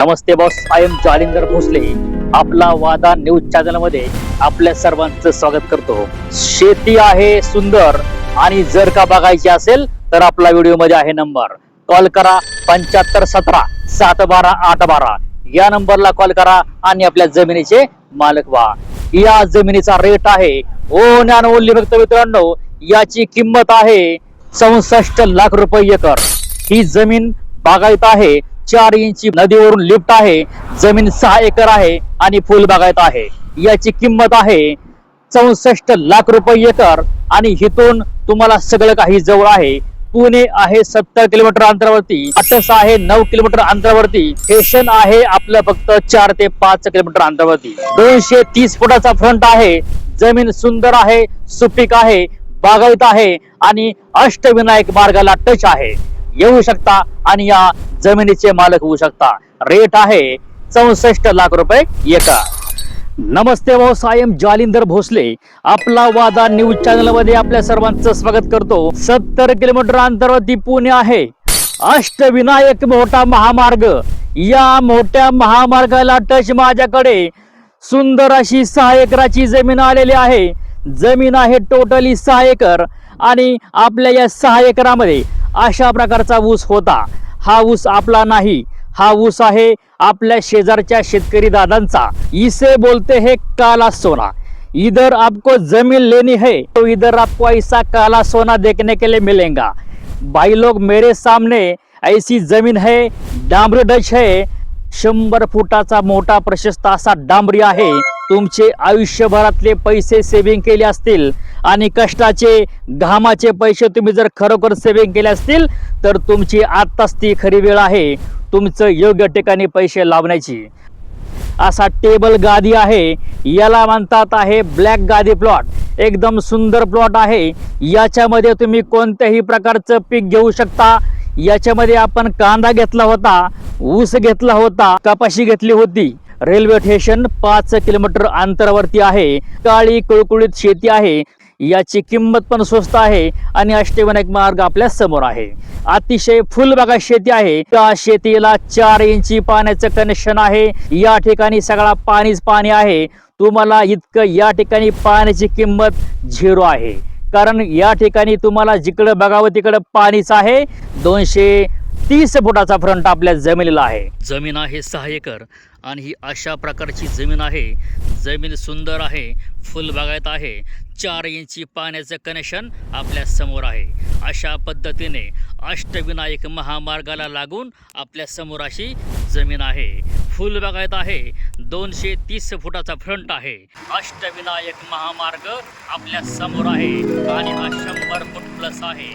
Namaste boss, I am Jalindar Bhosale. आपला वादा news channel मध्ये आपल्या सर्वांचं स्वागत करतो. शेती आहे सुंदर आणि जर का बघायची असेल तर आपला व्हिडिओ मध्ये आहे नंबर. कॉल करा 7517 712 812 या नंबरला कॉल करा आणि आपल्या जमिनीचे मालक व्हा. या जमिनीचा रेट आहे ओन अँड ओनली फक्त मित्रांनो याची किंमत आहे 64 लाख रुपये एकर. ही जमीन बागायत आहे. 4 इंची नदीवरून लिफ्ट आहे. जमीन 6 एकर आहे आणि फुल बागायत आहे. याची किंमत आहे 64 लाख रुपये एकर आणि इथून तुम्हाला सगळं काही जवळ आहे. पुणे आहे 70 किलोमीटर अंतरावरती, अटस आहे 9 किलोमीटर अंतरावरती, स्टेशन आहे आपलं फक्त 4 ते 5 किलोमीटर अंतरावरती. 230 फुटाचा फ्रंट आहे. जमीन सुंदर आहे, सुपीक आहे, बागायत आहे आणि अष्टविनायक मार्गाला टच आहे. येऊ शकता आणि या जमिनीचे मालक होऊ शकता. रेट आहे 64 लाख रुपये एकर. नमस्ते boss, I am Jalindar Bhosale. आपला वादा न्यूज चॅनल मध्ये आपल्या सर्वांचं स्वागत करतो. 70 किलोमीटर अंतरावरती पुणे आहे. अष्टविनायक मोठा महामार्ग. या मोठ्या महामार्गाला टच माझ्याकडे सुंदर अशी 6 एकराची जमीन आलेली आहे. जमीन आहे टोटली 6 एकर आणि आपल्या या 6 एकरामध्ये अशा प्रकारचा ऊस होता. हा ऊस आपला नाही, हा ऊस आहे आपल्या शेजारच्या शेतकरी दादांचा. इसे बोलते हैं काला सोना. इधर आपको जमीन लेनी है तो इधर आपको ऐसा काला सोना देखने के लिए मिलेगा. भाई लोग मेरे सामने ऐसी जमीन है, डांबरी डच है. 100 फुटाचा मोठा प्रशस्त असा डांबरी आहे. तुमचे आयुष्यभरातले पैसे सेव्हिंग केले असतील आणि कष्टाचे घामाचे पैसे तुम्ही जर खरोखर सेव्हिंग केले असतील तर तुमची आत्ताच ती खरी वेळ आहे तुमचं योग्य ठिकाणी पैसे लावण्याची. असा टेबल गादी आहे. याला म्हणतात आहे ब्लॅक गादी प्लॉट. एकदम सुंदर प्लॉट आहे. याच्यामध्ये तुम्ही कोणत्याही प्रकारचं पीक घेऊ शकता. याच्यामध्ये आपण कांदा घेतला होता, ऊस घेतला होता, कपाशी घेतली होती. रेल्वे स्टेशन 5 किलोमीटर अंतरावरती आहे. काळी कुळकुळीत शेती आहे. याची किंमत पण स्वस्त आहे आणि अष्टविनायक मार्ग आपल्या समोर आहे. अतिशय फुलबागा शेती आहे. त्या शेतीला 4 इंची पाण्याचं कनेक्शन आहे. या ठिकाणी सगळा पाणीच पाणी आहे. तुम्हाला इतकं या ठिकाणी पाण्याची किंमत 0 आहे. कारण या ठिकाणी तुम्हाला जिकडं बघावं तिकडं पाणीच आहे. 230 फुटाचा फ्रंट आपल्या जमिनीला आहे. जमीन आहे 6 एकर आणि ही अशा प्रकारची जमीन आहे. जमीन सुंदर आहे, फुल बागायत आहे. 4 इंची पाण्याचं कनेक्शन आपल्या समोर आहे. अशा पद्धतीने अष्टविनायक महामार्गाला लागून आपल्या समोर अशी जमीन आहे. फुल बागायत आहे. 230 फुटाचा फ्रंट आहे. अष्टविनायक महामार्ग आपल्या समोर आहे आणि हा 100 फूट प्लस आहे.